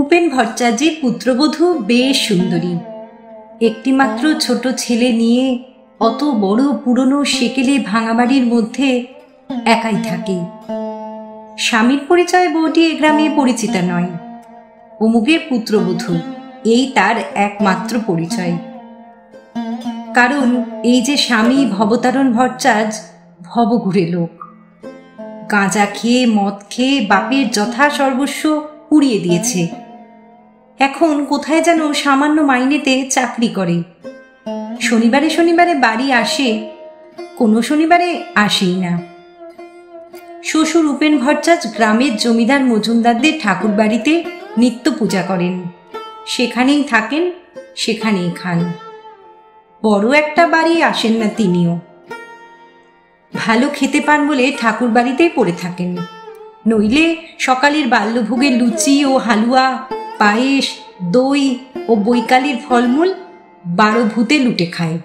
উপেন ভট্টাচার্যের পুত্রবধূ বেশ সুন্দরী। একটি মাত্র ছোট ছেলে নিয়ে অত বড় পুরনো সেকেলে ভাঙা বাড়ির মধ্যে একাই থাকে। স্বামীর পরিচয় বউটি এ গ্রামে পরিচিতা নয়। অমুকের পুত্রবধূ, এই তার একমাত্র পরিচয়। কারণ এই যে স্বামী ভবতারণ ভট্টাচার্য ভবঘুরে লোক। গাঁজা খেয়ে মদ খেয়ে বাপের যথা সর্বস্ব উড়িয়ে দিয়েছে। এখন কোথায় যেন সামান্য মাইনেতে চাকরি করে। শনিবারে শনিবারে বাড়ি আসে, কোনো শনিবারে আসেই না। শ্বশুর উপেন ভট্টাচার্য গ্রামের জমিদার মজুমদারদের ঠাকুর বাড়িতে নিত্য পূজা করেন, সেখানেই থাকেন, সেখানেই খান। বড় একটা বাড়ি আসেন না তিনিও। ভালো খেতে পান বলে ঠাকুর বাড়িতেই পড়ে থাকেন, নইলে সকালের বাল্যভোগের লুচি ও হালুয়া, পায়েস, দই ও বৈকালের ফলমূল 12 ভূতে লুটে খায়।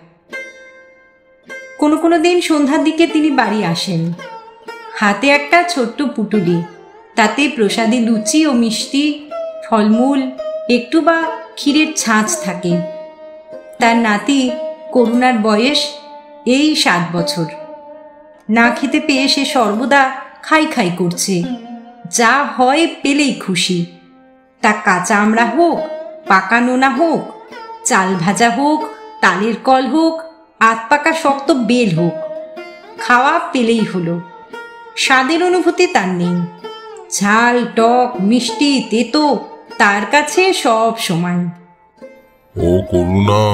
কোনো কোনো দিন সন্ধ্যার দিকে তিনি বাড়ি আসেন, হাতে একটা ছোট্ট পুটুলি, তাতে প্রসাদী লুচি ও মিষ্টি, ফলমূল, একটু বা ক্ষীরের ছাঁচ থাকে। তার নাতি করুণার বয়স এই 7 বছর। না খেতে পেয়ে সে সর্বদা খাই খাই করছে, যা হয় পেলেই খুশি। তা কাঁচা আমড়া হোক, পাকা নোনা হোক, চাল ভাজা হোক, তালের কল হোক, আধ পাকা শক্ত বেল হোক, খাওয়া পেলেই হলো। স্বাদের অনুভূতি তার নেই। ঝাল, টক, মিষ্টি, তেতো তার কাছে সব সমান। ও করুণা,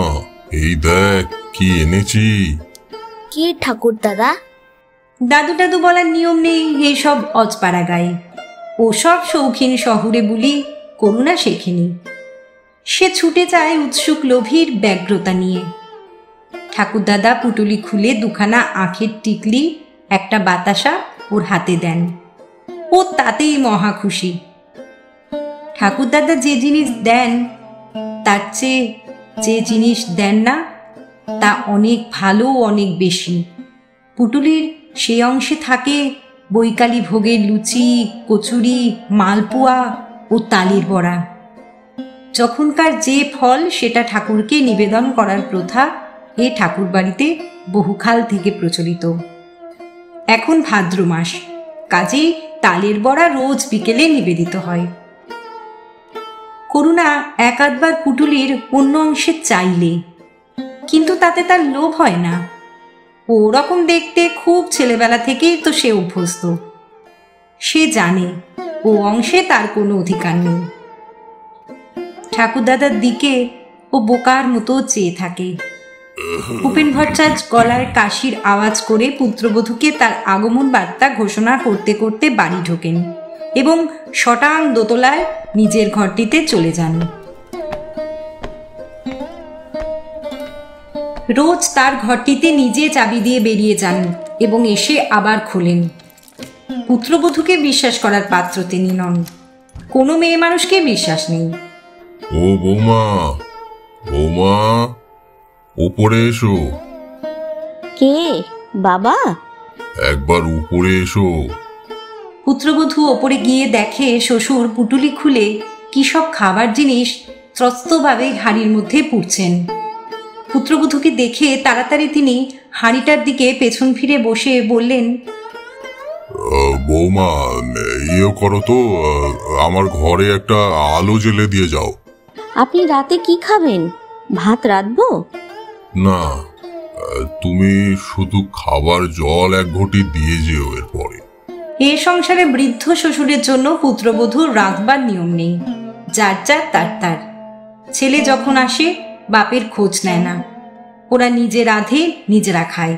এই দেখ কি এনেছি। কি ঠাকুর দাদা? দাদু দাদু বলার নিয়ম নেই এইসব অজপাড়া গায়ে। ওসব শৌখিন শহরে বুলি করুণা শেখেনি। সে ছুটে যায় উৎসুক লোভীর ব্যগ্রতা নিয়ে। ঠাকুরদাদা পুটুলি খুলে দুখানা আখের টিকলি, একটা বাতাসা ওর হাতে দেন। ও তাতেই মহা খুশি। ঠাকুরদাদা যে জিনিস দেন তার চেয়ে যে জিনিস দেন না তা অনেক ভালো, অনেক বেশি। পুটুলির সেই অংশে থাকে বৈকালী ভোগের লুচি, কচুরি, মালপোয়া ও তালের বড়া। যখনকার যে ফল সেটা ঠাকুরকে নিবেদন করার প্রথা এ ঠাকুর বাড়িতে বহুকাল থেকে প্রচলিত। এখন ভাদ্র মাস, কাজেই তালের বড়া রোজ বিকেলে নিবেদিত হয়। করুণা এক আধবার পুটুলির অন্য অংশে চাইলে, কিন্তু তাতে তার লোভ হয় না। ওরকম দেখতে খুব ছেলেবেলা থেকেই তো সে অভ্যস্ত। সে জানে ও অংশে তার কোনো অধিকার নেই। ঠাকুরদাদার দিকে ও বোকার মতো চেয়ে থাকে। উপেন ভট্টাচার্য গলায় কাশির আওয়াজ করে পুত্রবধূকে তার আগমন বার্তা ঘোষণা করতে করতে বাড়ি ঢোকেন এবং শটাং দোতলায় নিজের ঘরটিতে চলে যান। রোজ তার ঘরটিতে নিজে চাবি দিয়ে বেরিয়ে যান এবং এসে আবার খোলেন। পুত্রবধূকে বিশ্বাস করার পাত্র তিনি নন। কোনো মেয়ে মানুষকে বিশ্বাস নেই। ও বৌমা, বৌমা, উপরে এসো। কে বাবা? একবার উপরে এসো। পুত্রবধূ ওপরে গিয়ে দেখে শ্বশুর পুটুলি খুলে কি সব খাবার জিনিস ত্রস্তভাবে হাঁড়ির মধ্যে পুড়ছেন। পুত্রবধূকে দেখে তাড়াতাড়ি তিনি হাঁড়িটার দিকে পেছন ফিরে বসে বললেন, বৌমা, ইয়ে করো তো, আমার ঘরে একটা আলো জ্বেলে দিয়ে যাও। আপনি রাতে কি খাবেন? ভাত রাঁধবো? না, তুমি শুধু খাবার জল 1 ঘটি দিয়ে যেও। এরপরে এ সংসারে বৃদ্ধ শ্বশুরের জন্য পুত্রবধূর রাঁধবার নিয়ম নেই। যার যার তার তার। ছেলে যখন আসে বাপের খোঁজ নেয় না, ওরা নিজে রাঁধে, নিজেরা খায়।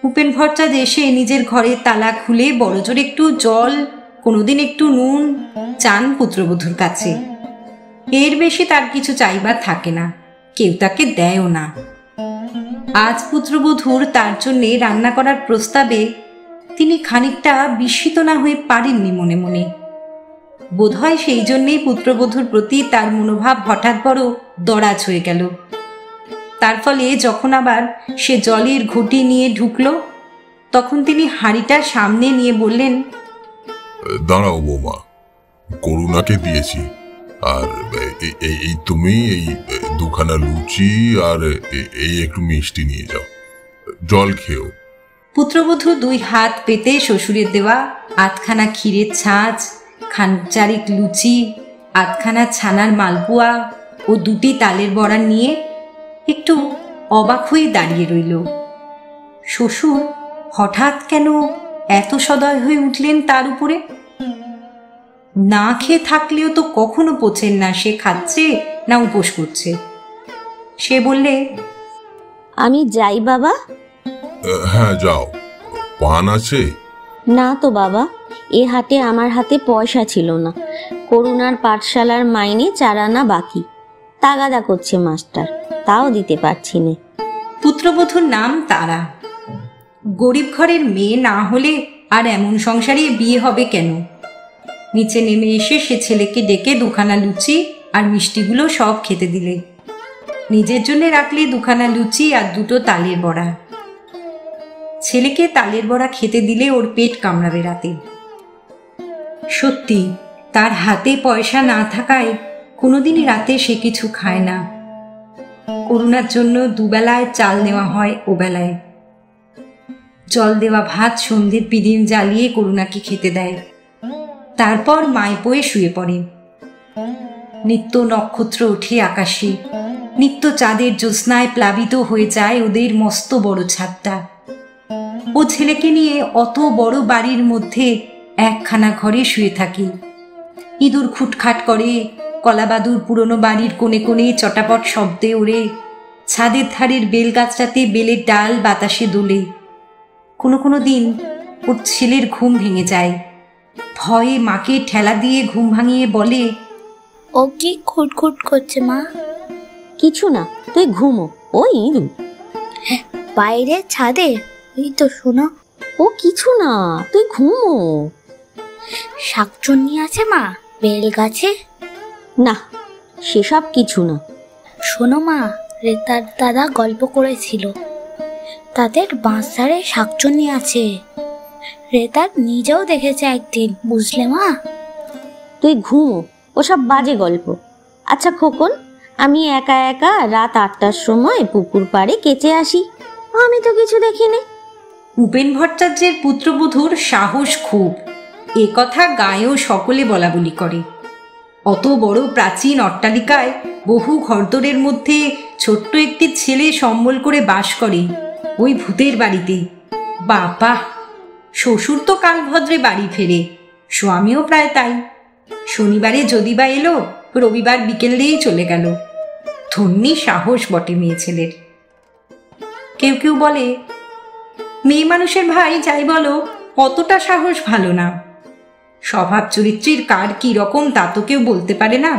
উপেন ভট্টাচার্য এসে নিজের ঘরে তালা খুলে বড়জোর একটু জল, কোনোদিন একটু নুন চান পুত্রবধূর কাছে। এর বেশি তার কিছু চাইবার থাকে না, কেউ তাকে দেয়ও না। আজ পুত্রবধূর তার জন্যে রান্না করার প্রস্তাবে তিনি খানিকটা বিস্মিত না হয়ে পারেননি মনে মনে। বোধহয় সেই জন্যেই পুত্রবধূর প্রতি তার মনোভাব হঠাৎ বড় দরাজ হয়ে গেল। তার ফলে যখন আবার সে জলের ঘটি নিয়ে ঢুকল, তখন তিনি হাঁড়িটা সামনে নিয়ে বললেন, দাঁড়াও বৌমা, করুণাকে দিয়েছি, আর এই তুমি এই দুখানা লুচি আর এই একটু মিষ্টি নিয়ে যাও, জল খেও। পুত্রবধূ 2 হাত পেতে শ্বশুরের দেওয়া আধখানা ক্ষীরের ছাঁচ, খানচারিক লুচি, আধখানা ছানার মালপোয়া ও 2টি তালের বড়া নিয়ে একটু অবাক হয়ে দাঁড়িয়ে রইল। শ্বশুর হঠাৎ কেন এত সদয় হয়ে উঠলেন তার উপরে? না খেয়ে থাকলেও তো কখনো পচেন না সে খাচ্ছে না উপোস করছে। সে বললে, আমি যাই বাবা। হ্যাঁ যাও। পান আছে? না তো বাবা, এ হাটে আমার হাতে পয়সা ছিল না। করুণার পাঠশালার মাইনে 4 আনা বাকি, তাগাদা করছে মাস্টার, তাও দিতে পারছি না। পুত্রবধূর নাম তারা। গরিব ঘরের মেয়ে না হলে আর এমন সংসারে বিয়ে হবে কেন? নিচে নেমে এসে সে ছেলেকে ডেকে 2খানা লুচি আর মিষ্টিগুলো সব খেতে দিলে। নিজের জন্য রাখলে 2খানা লুচি আর 2টো তালের বড়া। ছেলেকে তালের বড়া খেতে দিলে ওর পেট কামড়াবে রাতে। সত্যি তার হাতে পয়সা না থাকায় কোনোদিনই রাতে সে কিছু খায় না। করুণার জন্য 2 বেলায় চাল নেওয়া হয় ও বেলায়। জল দেওয়া ভাত সন্ধ্যের পিদিম জ্বালিয়ে করুণাকে খেতে দেয়। তারপর মায় বয়ে শুয়ে পড়ে। নিত্য নক্ষত্র ওঠে আকাশে, নিত্য চাঁদের জ্যোৎস্নায় প্লাবিত হয়ে যায় ওদের মস্ত বড় ছাদটা। ও ছেলেকে নিয়ে অত বড় বাড়ির মধ্যে একখানা ঘরে শুয়ে থাকে। ইঁদুর খুটখাট করে, কলাবাদুর পুরনো বাড়ির কোণে কোণে চটাপট শব্দে ওড়ে, ছাদের ধারের বেল গাছটাতে বেলের ডাল বাতাসে দোলে। কোনো কোনো দিন ওর ছেলের ঘুম ভেঙে যায়। ভয়ে মাকে ঠেলা দিয়ে ঘুম ভাঙিয়ে বলে, ও কি খুটখুট করছে মা? কিছু না, তুই ঘুমো। ওই ইঁদুর বাইরে ছাদে, এই তো শোনো। ও কিছু না, তুই ঘুমো। শাকচুন্নি আছে মা বেল গাছে? না, সেসব কিছু না। শোনো মা, রেতার দাদা গল্প করেছিল তাদের বাঁশঝাড়ে শাকচুন্নি আছে। রেতার নিজেও দেখেছে একদিন, বুঝলে মা? তুই ঘুমো, ওসব বাজে গল্প। আচ্ছা খোকন, আমি একা একা রাত 8টার সময় পুকুর পাড়ে কেচে আসি, আমি তো কিছু দেখিনি। উপেন ভট্টাচার্যের পুত্রবধূর সাহস খুব, এ কথা গায়েও সকলে বলা বলি করে। অত বড় প্রাচীন অট্টালিকায় বহু ঘরদোরের মধ্যে ছোট্ট একটি ছেলে সম্বল করে বাস করে, ওই ভূতের বাড়িতে। বাবা, শ্বশুর তো কাল ভদ্রে বাড়ি ফেরে, স্বামীও প্রায় তাই। শনিবারে যদি বা এলো, রবিবার বিকেল দিয়েই চলে গেল। ধন্যী সাহস বটে মেয়ে ছেলের। কেউ কেউ বলে, মেয়ে মানুষের ভাই যাই বলো, অতটা সাহস ভালো না। স্বভাব চরিত্রের কার কি রকম তা তো কেউ বলতে পারে না।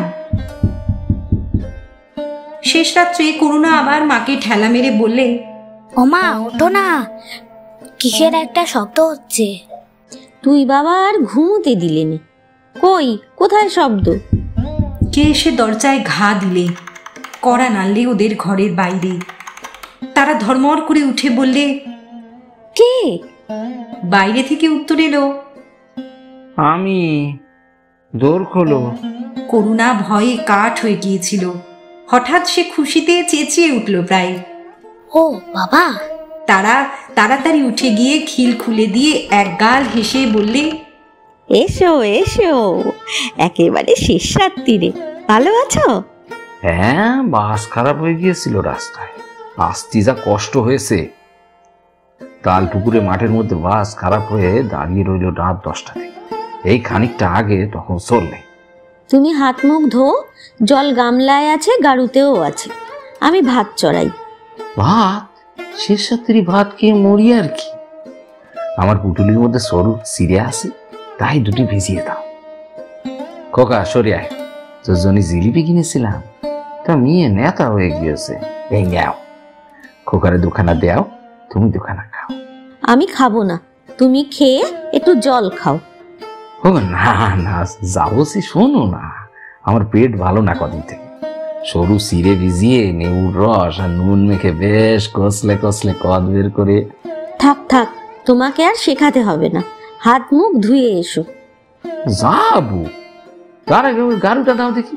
শেষ রাত্রে করুণা আবার মাকে ঠেলা মেরে বললে, ও মা ওঠো না, কিসের একটা শব্দ হচ্ছে। তুই বাবা আর ঘুমোতে দিলে নে। কই, কোথায় শব্দ? কে এসে দরজায় ঘা দিলে, কড়া নাড়লে ওদের ঘরের বাইরে। তারা ধর্মর করে উঠে বললে, কে? বাইরে থেকে উত্তর এলো, আমি। দোর খোলো। করুণা ভয়ে কাঠ হয়ে গিয়েছিল। হঠাৎ সে খুশিতে চেঁচিয়ে উঠল প্রায়। ও বাবা! তারা তাড়াতাড়ি উঠে গিয়ে খিল খুলে দিয়ে একগাল হেসে বললে, এসো এসো, একেবারে শেষ রাত্রিরে, ভালো আছো? হ্যাঁ, বাস খারাপ হয়ে গিয়েছিল রাস্তায়, আসতে যা কষ্ট হয়েছে। তালপুকুরে মাঠের মধ্যে বাস খারাপ হয়ে দাঁড়িয়ে রইল রাত 10টা থেকে। এই খানিকটা আগে তখন চললে। তুমি হাত মুখ ধো, জল গামলায় আছে, গাড়ুতেও আছে। আমি ভাত চড়াই। ভাত? শেষ রাত্রি ভাত খেয়ে মরি আর কি। আমার পুটুলির মধ্যে সরু সিরে আছে, তাই 2টি ভিজিয়ে দাও। খোকা সরে আয়, তোর জন্য জিলিপি কিনেছিলাম, তা মেয়ে নেতা হয়ে গিয়েছে। এই নাও, খোকারে 2খানা দেও, তুমি 2খানা খাও। আমি খাবো না, তুমি খেয়ে একটু জল খাও। ও না না, যাবো সে, শোনো না, আমার পেট ভালো না কদিন থেকে। সরু সিরে ভিজিয়ে নেউর রস আর নুন মেখে বেশ কষলে কষলে কদ বের করে। থাক থাক, তোমাকে আর শেখাতে হবে না, হাত মুখ ধুয়ে এসো। যাবো, তার আগে ওই গাড়ুটা দাও দেখি।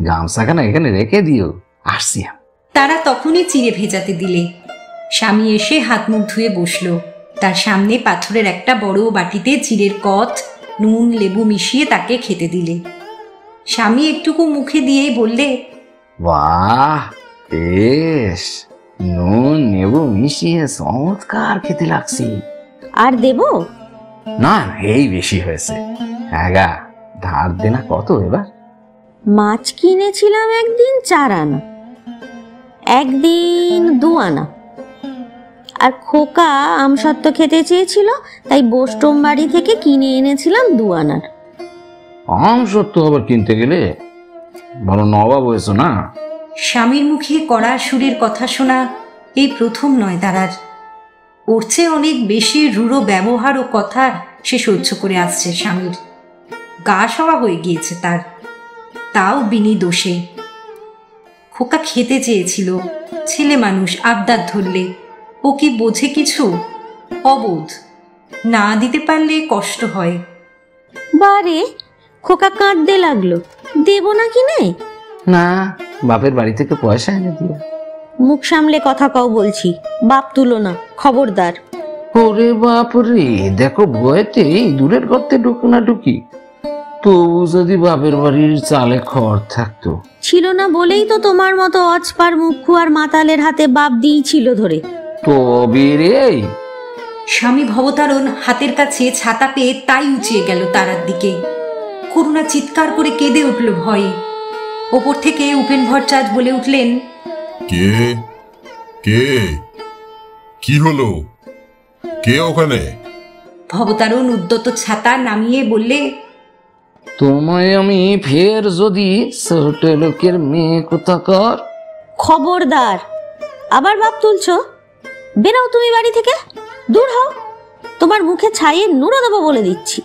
গামছাখানা এখানে রেখে দিও, আসছি আমি। তারা তখনই চিড়ে ভেজাতে দিলে। স্বামী এসে হাত মুখ ধুয়ে বসল। তার সামনে পাথরের একটা বড় বাটিতে চিড়ের কথ, নুন লেবু মিশিয়ে তাকে খেতে দিলে। স্বামী একটুকু মুখে দিয়েই বললে, বাহ, বেশ, নুন নেবু মিশিয়ে চমৎকার খেতে লাগছে। আর দেবো? না, এই বেশি হয়েছে। হ্যাঁ গা, ধার দেনা কত এবার? মাছ কিনেছিলাম একদিন 4 আনা, একদিন 2 আনা। আর খোকা আমসত্ত্ব খেতে চেয়েছিল, তাই বোস্টম বাড়ি থেকে কিনে এনেছিলাম 2 আনার। আম সত্য আবার কিনতে গেলে বড় নবাব হয়েছো না। স্বামীর মুখে কড়া সুরের কথা শোনা এই প্রথম নয় তারার। ওর চেয়ে অনেক বেশি রূঢ় ব্যবহার ও কথা সে সহ্য করে আসছে স্বামীর। গা সওয়া হয়ে গিয়েছে তার, তাও বিনি দোষে। খোকা খেতে চেয়েছিল, ছেলে মানুষ আবদার ধরলে ও কি বোঝে কিছু? অবোধ। না দিতে পারলে কষ্ট হয়। বারে, খোকা কাঁদতে লাগলো, দেবো না কিনে? না, বাপের বাড়ি থেকে পয়সা এনে দিও। মুখ সামলে কথা কও বলছি, বাপ তুলো না, খবরদার। ওরে বাপ রে, দেখো বয়েতে দূরের গর্তে ঢুকো না ঢুকি। তবু যদি বাপের বাড়ির চালে খড় থাকতো। ছিল না বলেই তো তোমার মতো অচপার মুখু আর মাতালের হাতে বাপ দিয়েছিল ধরে। তবে রে, স্বামী ভবতারণ হাতের কাছে ছাতা পেয়ে তাই উঁচিয়ে গেল তারার দিকে। করুণা চিৎকার করে কেঁদে উঠল ভয়ে। ওপর থেকে উপেন ভট্টাচার্য বলে উঠলেন, কে কে কি হলো? কে ওখানে? ভবতারণ উদ্যত ছাতা নামিয়ে বললে, তোমায় আমি ফের যদি ছোট লোকের মেয়ে কোথাকার। খবরদার, আবার বাপ তুলছো? বেরাও তুমি বাড়ি থেকে, দূর হও। তোমার মুখে ছাইয়ে নুড়ো দেবো বলে দিচ্ছি,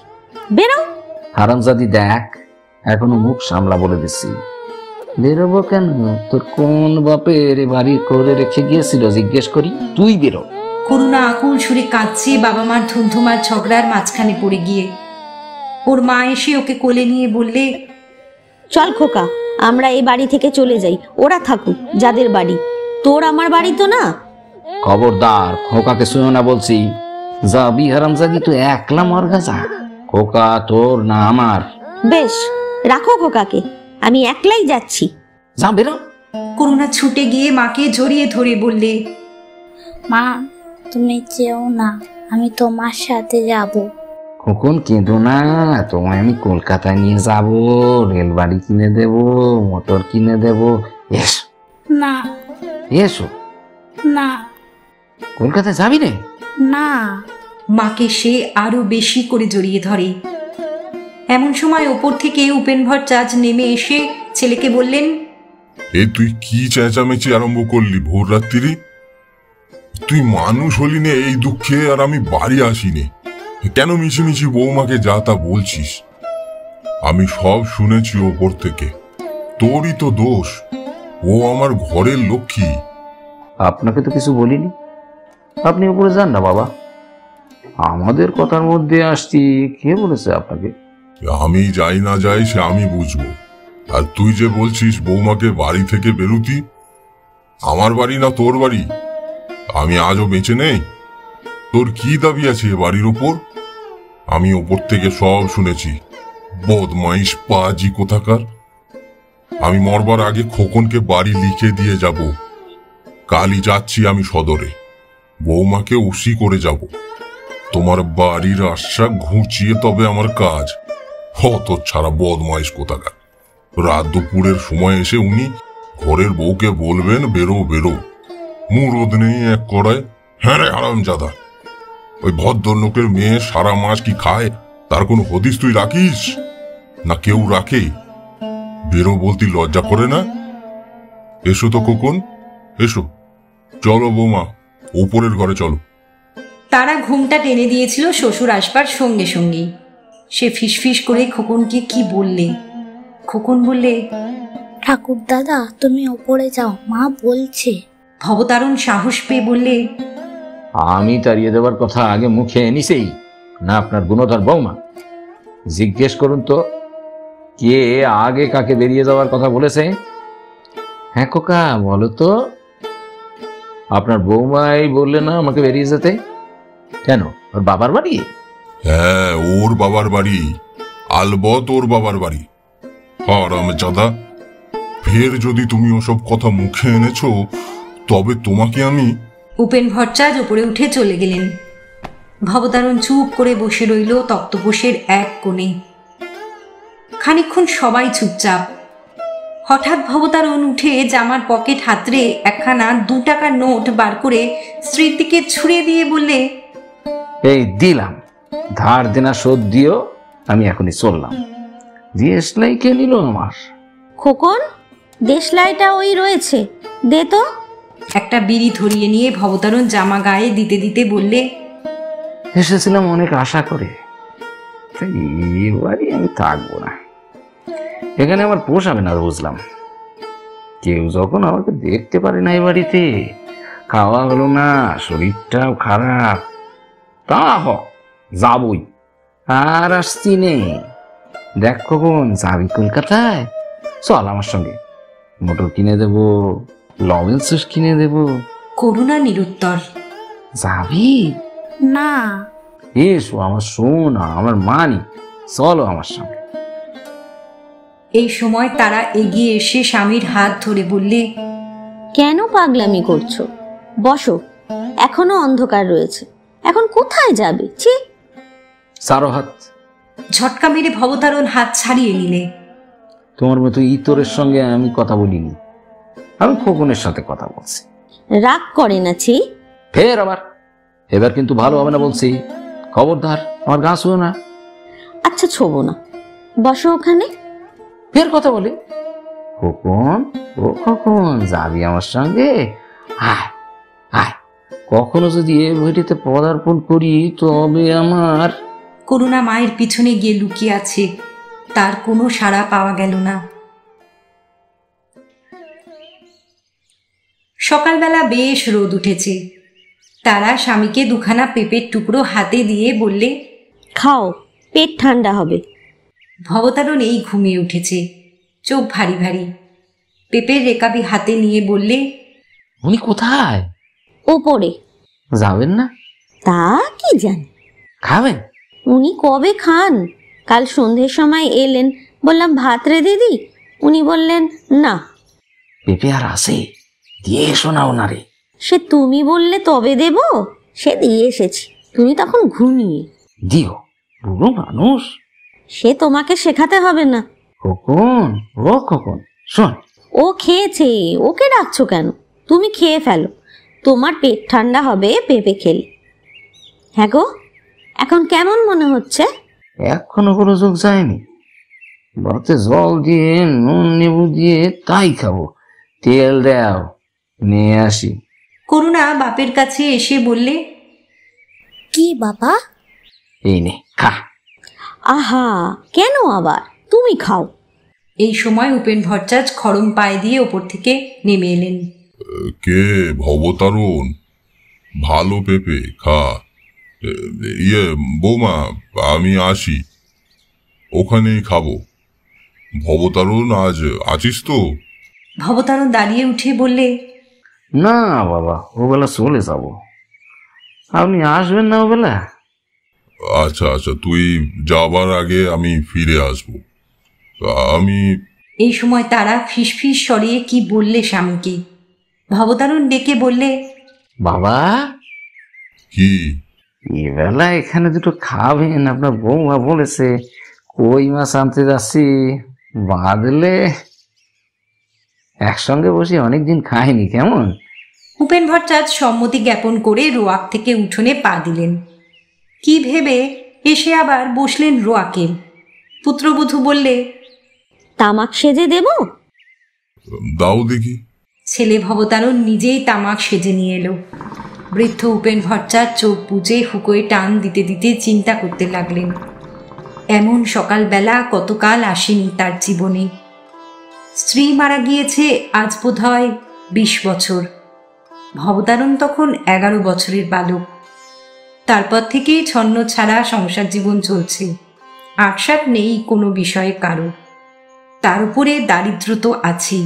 বেরাও। হারামজাদি দেখ, এখনো মুখ সামলা বলে দিচ্ছি। বেরোবো কেন? তোর কোন বাপের বাড়ি করে রেখে গিয়েছিল জিজ্ঞেস করি? তুই বেরো। করুণা আকুল সুরে কাঁদছে বাবা মার ধুমধুমার ঝগড়ার মাঝখানে পড়ে গিয়ে। ওর মা এসে ওকে কোলে নিয়ে বললে, চল খোকা, আমরা এই বাড়ি থেকে চলে যাই, ওরা থাকুক যাদের বাড়ি, তোর আমার বাড়ি তো না। খবরদার, খোকাকে শুনো না বলছি। যাবি হারামজাদি, তুই একলা মরগা যা। খোকা তোর না আমার। বেশ, রাখো খোকাকে, আমি একলাই যাচ্ছি। যা, বেরো। করুণা ছুটে গিয়ে মাকে জড়িয়ে ধরে বললে, মা, তুমি যেও না, আমি তোমার সাথে যাব। খোকন কেঁদো না, তোমায় আমি কলকাতায় নিয়ে যাব, রেলবাড়ি কিনে দেব, মোটর কিনে দেব। এসো না এসো। না কলকাতায় যাবি রে? না। মাকে সে আরো বেশি করে জড়িয়ে ধরে। এমন সময় ওপর থেকে উপেন ভট্টাচার্য নেমে এসে ছেলেকে বললেন, এ তুই কি চেঁচামেচি আরম্ভ করলি ভোর রাত্রি? তুই মানুষ হলি নে এই দুঃখে, আর আমি বাড়ি আসিনি। কেন মিছিমিছি বৌমাকে যা তা বলছিস? আমি সব শুনেছি ওপর থেকে। তোরই তো দোষ, ও আমার ঘরের লক্ষ্মী। আপনাকে তো কিছু বলিনি, আপনি উপরে যান না বাবা। আমাদের কথার মধ্যে আসছি, কে বলেছে আপনাকে? আমি যাই না যাই সে আমি বুঝবো। আর তুই যে বলছিস বৌমাকে বাড়ি থেকে বেরুতি, আমার বাড়ি না তোর বাড়ি? আমি আজও বেঁচে নেই? তোর কি দাবি আছে এ বাড়ির ওপর? আমি ওপর থেকে সব শুনেছি। বদমাইশ পাজি কোথাকার। আমি মরবার আগে খোকনকে বাড়ি লিখে দিয়ে যাব। কালই যাচ্ছি আমি সদরে, বৌমাকে উসি করে যাব। তোমার বাড়ির আশা ঘুচিয়ে তবে আমার কাজ। হত ছাড়া বদমাইশ কোথাকার। রাত দুপুরের সময় এসে উনি ঘরের বউকে বলবেন বেরো বেরো। মুরদ নেই এক কড়ায়। হ্যাঁ রে হারামজাদা, ওই ভদ্রলোকের মেয়ে সারা মাস কি খায় তার কোনো হদিস তুই রাখিস? না কেউ রাখে? বেরো বলতে লজ্জা করে না? এসো তো খোকন, এসো। চলো বৌমা, উপরের ঘরে চলো। তারা ঘুমটা টেনে দিয়েছিল শ্বশুর আসবার সঙ্গে সঙ্গেই। সে ফিসফিস করে খোকনকে কি বললে। খোকন বললে, ঠাকুর দাদা, তুমি ওপরে যাও, মা বলছে। ভবতারণ সাহস পেয়ে বললে, আমি তাড়িয়ে দেওয়ার কথা আগে মুখে এনেছেই না আপনার গুণধর বৌমা? জিজ্ঞেস করুন তো, কে আগে কাকে বেরিয়ে যাওয়ার কথা বলেছে? হ্যাঁ খোকা, বলো তো। আপনার বৌমাই বললে না আমাকে বেরিয়ে যেতে? কেন, ওর বাবার বাড়ি? হ্যাঁ, ওর বাবার বাড়ি, আলবত ওর বাবার বাড়ি। হারামজাদা, ফের যদি তুমি ওসব কথা মুখে এনেছো তবে তোমাকে আমি। উপেন ভট্টাচার্য উপরে উঠে চলে গেলেন। ভবতারণ চুপ করে বসে রইল তক্তপোষের এক কোণে। খানিকক্ষণ সবাই চুপচাপ। হঠাৎ ভবতারণ উঠে জামার পকেট হাতড়ে একখানা 2 টাকার নোট বার করে স্ত্রীর দিকে ছুঁড়ে দিয়ে বললে, এই দিলাম, ধার দেনা শোধ দিও, আমি এখনই চললাম। দেশলাই কে নিল আমার? খোকন, দেশলাইটা ওই রয়েছে, দে তো। একটা বিড়ি ধরিয়ে নিয়ে ভবতারণ জামা গায়ে দিতে দিতে বললে, এসেছিলাম অনেক আশা করে, তাই এবারই আমি থাকবো না, এখানে আমার পোষাবে না। বুঝলাম, কেউ যখন আমাকে দেখতে পারে না, এ বাড়িতে খাওয়া হলো না, শরীরটাও খারাপ, তা হোক যাবই, আর আসছি নেই। দেখ কখন যাবি কলকাতায়, চল আমার সঙ্গে, মোটর কিনে দেবো, লবণ সুস কিনে দেবো। করুণা নিরুত্তর। যাবি? না। এসো আমার সোনা, আমার মানি, চলো আমার সঙ্গে। এই সময় তারা এগিয়ে এসে স্বামীর হাত ধরে বললে, কেন পাগলামি করছো? বসো, এখনো অন্ধকার রয়েছে, এখন কোথায় যাবে? ছি! সারো হাত। ঝটকা মেরে ভবতারণ হাত ছাড়িয়ে নিলে। তোমার মতো ইতরের সঙ্গে আমি কথা বলিনি, আমি খোকনের সাথে কথা বলছি। রাগ করে না? ছি! ফের আবার, এবার কিন্তু ভালো হবে না বলছি, খবরদার আমার গা শুনো না। আচ্ছা, ছোবো না, বসো ওখানে। ফের কথা বলে, খোকন ও খোকন, যাবি আমার সঙ্গে? আয় আয়, কখনো যদি এ বইটিতে পদার্পণ করি তবে আমার। করুণা মায়ের পিছনে গিয়ে লুকিয়ে আছে, তার কোনো সাড়া পাওয়া গেল না। সকালবেলা বেশ রোদ উঠেছে। তারা স্বামীকে 2খানা পেঁপের টুকরো হাতে দিয়ে বললে, খাও, পেট ঠান্ডা হবে। ভবতারণ এই ঘুমিয়ে উঠেছে, চোখ ভারী ভারী। পেঁপের রেকাবি হাতে নিয়ে বললে, উনি কোথায়? ওপরে। যাবেন না? তা কি জানি। খাবেন? উনি কবে খান? কাল সন্ধ্যের সময় এলেন, বললাম ভাত রেঁধে দিই, উনি বললেন না। পেঁপে আর আসে, দিয়ে এসো না ওনারে। সে তুমি বললে তবে দেব, সে দিয়ে এসেছি, তুমি তখন ঘুমিয়ে। দিও, বুড়ো মানুষ। সে তোমাকে শেখাতে হবে না। খোকন ও খোকন, শোন। ও খেয়েছে, ওকে ডাকছো কেন? তুমি খেয়ে ফেলো, তোমার পেট ঠান্ডা হবে পেঁপে খেলে। হ্যাঁ গো, এখন কেমন মনে হচ্ছে? এখনো কোনো চোখ যায়নি, ভাতে জল দিয়ে নুন নেবু দিয়ে তাই খাবো। তেল দাও, নিয়ে আসি। করুণা বাপের কাছে এসে বললে, কি বাবা? এই নে খা। আহা, কেন আবার? তুমি খাও। এই সময় উপেন ভট্টাচার্য খড়ম পায়ে দিয়ে ওপর থেকে নেমে এলেন। কে? ভবতারণ, ভালো পেঁপে, খা। বৌমা, আমি আসি, ওখানেই খাবো। ভবতারণ, আজ আছিস তো? ভবতারণ দাঁড়িয়ে উঠে বললে, না বাবা, ওবেলা চলে যাব। আপনি আসবেন না ওবেলা? আচ্ছা আচ্ছা, তুই যাবার আগে আমি ফিরে আসবো। আমি। এই সময় তারা ফিসফিস সরিয়ে কি বললে স্বামীকে। ভবতারণ ডেকে বললে, বাবা। কি? এবেলা এখানে দুটো খাবেন, আপনার বৌমা বলেছে। কই মাছ আনতে যাচ্ছি, বাঁধলে একসঙ্গে বসে অনেকদিন খাইনি, কেমন? উপেন ভট্টাচার্য সম্মতি জ্ঞাপন করে রোয়াক থেকে উঠোনে পা দিলেন। কি ভেবে এসে আবার বসলেন রোয়াকে। পুত্রবধূ বললে, তামাক সেজে দেব? দাও দেখি। ছেলে ভবতারণ নিজেই তামাক সেজে নিয়ে এলো। বৃদ্ধ উপেন ভট্টাচার্য চোখ বুজে হুকোয় টান দিতে দিতে চিন্তা করতে লাগলেন। এমন সকালবেলা কতকাল আসেনি তার জীবনে। স্ত্রী মারা গিয়েছে আজ বোধ হয় 20 বছর। ভবতারণ তখন 11 বছরের বালক। তারপর থেকেই ছন্ন ছাড়া সংসার জীবন চলছে। আটসাট নেই কোনো বিষয়ে কারো। তার উপরে দারিদ্র তো আছেই।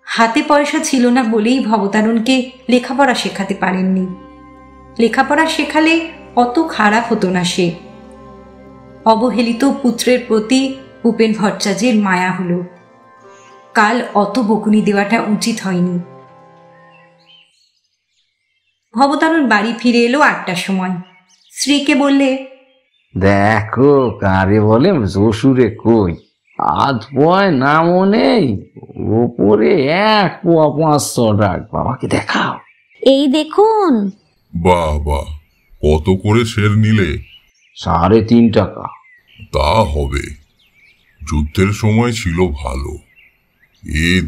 হাতে পয়সা ছিল না বলেই ভবতারণকে লেখাপড়া শেখাতে পারেননি। লেখাপড়া শেখালে অত খারাপ হতো না সে। অবহেলিত পুত্রের প্রতি উপেন ভট্টাচার্যের মায়া হলো। কাল অত বকুনি দেওয়াটা উচিত হয়নি। ভবতারণ বাড়ি ফিরে এলো 8টার সময়। স্ত্রীকে বললে, দেখো কারে বলে শ্বশুরে কই, আধ পয় নামও নেই, ওপরে 1 পোয়া 500 টাকা। বাবাকে দেখাও। এই দেখুন। বাহ বাহ, কত করে সের নিলে? 3.5 টাকা। তা হবে, যুদ্ধের সময় ছিল ভালো।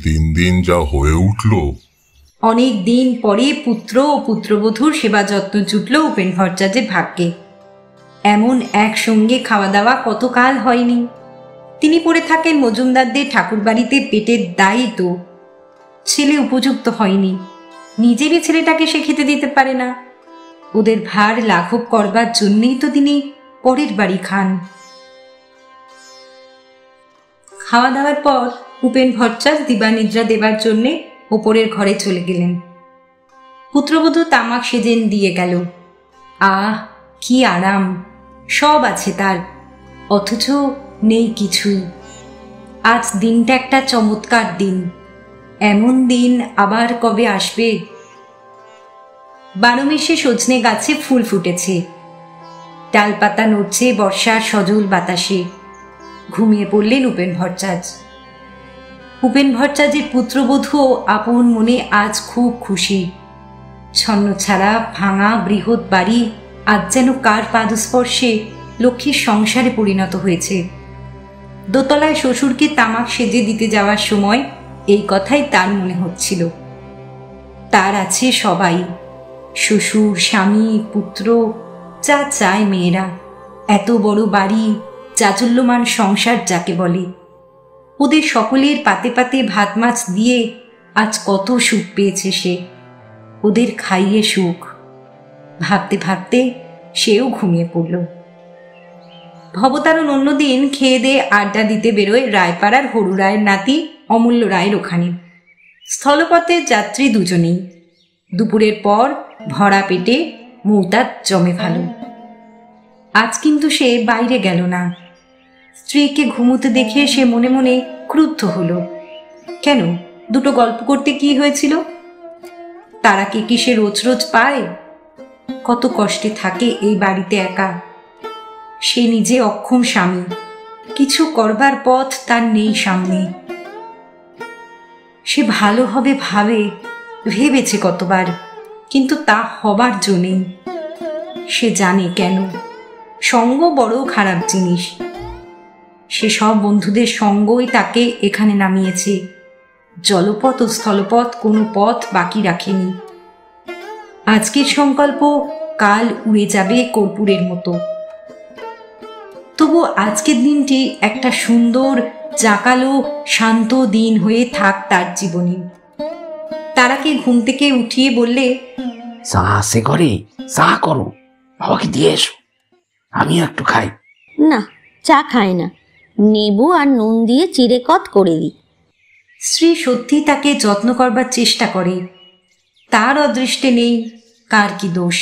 দিন দিন যা হয়ে উঠল। অনেক দিন পরে পুত্র ও পুত্রবধূর সেবা যত্ন জুটল উপেন ভট্টাচার্যের ভাগ্যে। এমন একসঙ্গে খাওয়া দাওয়া কতকাল হয়নি। তিনি পড়ে থাকেন মজুমদারদের ঠাকুরবাড়িতে পেটের দায়ী। তো ছেলে উপযুক্ত হয়নি, নিজেরই ছেলেটাকে সে খেতে দিতে পারে না। ওদের ভার লাঘব করবার জন্যেই তো তিনি পরের বাড়ি খান। খাওয়া দাওয়ার পর উপেন ভট্টাচার্য দিবানিদ্রা দেবার জন্যে ওপরের ঘরে চলে গেলেন। পুত্রবধূ তামাক সেজেন দিয়ে গেল। আহ, কি আরাম! সব আছে তার, অথচ নেই কিছুই। আজ দিনটা একটা চমৎকার দিন। এমন দিন আবার কবে আসবে? 12 মাসে সজনে গাছে ফুল ফুটেছে, ডালপাতা নড়ছে বর্ষার সজল বাতাসে। ঘুমিয়ে পড়লেন উপেন ভট্টাচার্য। উপেন ভট্টাচার্যের পুত্রবধূও আপন মনে আজ খুব খুশি। ছন্নছাড়া ভাঙা বৃহৎ বাড়ি আজ যেন কার পাদস্পর্শে লক্ষ্মীর সংসারে পরিণত হয়েছে। দোতলায় শ্বশুরকে তামাক সেজে দিতে যাওয়ার সময় এই কথাই তার মনে হচ্ছিল। তার আছে সবাই, শ্বশুর, স্বামী, পুত্র, যা চায় মেয়েরা। এত বড় বাড়ি, চাচল্যমান সংসার যাকে বলে। ওদের সকলের পাতে পাতে ভাত মাছ দিয়ে আজ কত সুখ পেয়েছে সে। ওদের খাইয়ে সুখ। ভাবতে ভাবতে সেও ঘুমিয়ে পড়ল। ভবতারণ অন্যদিন খেয়ে দিয়ে আড্ডা দিতে বেরোয় রায়পাড়ার হরু রায়ের নাতি অমূল্য রায়ের ওখানে। স্থলপথে যাত্রী দুজনেই। দুপুরের পর ভরা পেটে মৌতাত জমে ভালো। আজ কিন্তু সে বাইরে গেল না। স্ত্রীকে ঘুমোতে দেখে সে মনে মনে ক্রুদ্ধ হলো। কেন, দুটো গল্প করতে কি হয়েছিল? তারাকে কি সে রোজ রোজ পায়? কত কষ্টে থাকে এই বাড়িতে একা। সে নিজে অক্ষম স্বামী, কিছু করবার পথ তার নেই সামনে। সে ভালো হবে ভেবেছে কতবার, কিন্তু তা হবার জন্যে। সে জানে কেন, সঙ্গ বড় খারাপ জিনিস। সে সব বন্ধুদের সঙ্গই তাকে এখানে নামিয়েছে। জলপথ ও স্থলপথ কোনো পথ বাকি রাখেনি। আজকের সংকল্প কাল উড়ে যাবে কর্পূরের মতো। তবু আজকের দিনটি একটা সুন্দর জাকালো শান্ত দিন হয়ে থাক তার জীবনে। তারাকে ঘুম থেকে উঠিয়ে বললে, চা আছে ঘরে, চা করো, বাবাকে দিয়ে এসো, আমি একটু খাই। না, চা খায় না, নেবু আর নুন দিয়ে চিড়েকত করে দিই। স্ত্রী সত্যি তাকে যত্ন করবার চেষ্টা করে। তার অদৃষ্টে নেই, কার কি দোষ।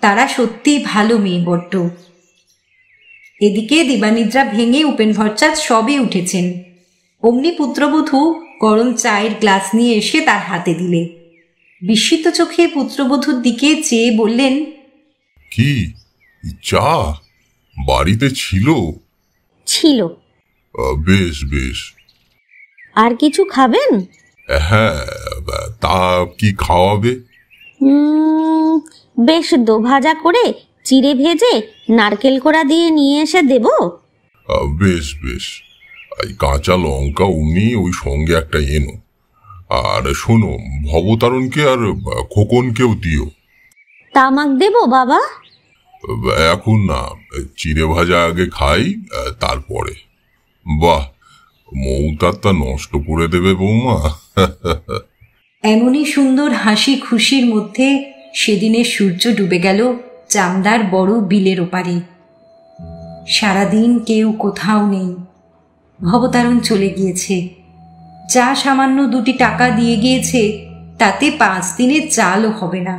তারা সত্যি ভালো মেয়ে বড্ড। এদিকে দিবানিদ্রা ভেঙে উপেন ভট্টাচার্য সবে উঠেছেন। অমনি পুত্রবধূ গরম চায়ের গ্লাস নিয়ে এসে তার হাতে দিলে। বিস্মিত চোখে পুত্রবধূর দিকে চেয়ে বললেন, কি চা বাড়িতে ছিল? ছিল। বেশ বেশ। আর কিছু খাবেন? হ্যাঁ, তা কি খাওয়াবে? বেশ দোভাজা করে চিড়ে ভেজে নারকেল কোড়া দিয়ে নিয়ে এসে দেব। বেশ বেশ। এই কাঁচা লঙ্কা উনি ওই সঙ্গে একটা এনো। আর শোনো, ভবতারণকে আর খোকনকেও দিও। তামাক দেব বাবা? এখন না, চিড়ে ভাজা আগে খাই, তারপরে। বাহ, মৌতারটা নষ্ট করে দেবে বৌমা। এমনই সুন্দর হাসি খুশির মধ্যে সেদিনের সূর্য ডুবে গেল চামদার বড় বিলের ওপারে। সারাদিন কেউ কোথাও নেই। ভবতারণ চলে গিয়েছে। যা সামান্য 2টি টাকা দিয়ে গিয়েছে তাতে 5 দিনের চালও হবে না।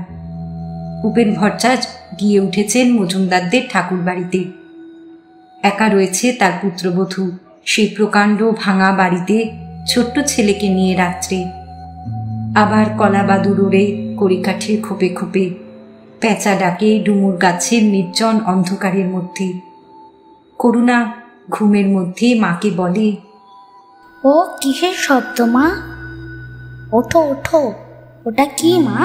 উপেন ভট্টাচার্য গিয়ে উঠেছেন মজুমদারদের ঠাকুর বাড়িতে। একা রয়েছে তার পুত্রবধূ সেই প্রকাণ্ড ভাঙা বাড়িতে ছোট্ট ছেলেকে নিয়ে রাত্রে। আবার কলাবাদুর ওড়ে কড়িকাঠির খোপে খোপে, পেঁচা ডাকে ডুমুর গাছের নির্জন অন্ধকারের মধ্যে। করুণা ঘুমের মধ্যে মাকে বলে, ও কিসের শব্দ মা? ওঠো ওঠো, ওটা কি মা?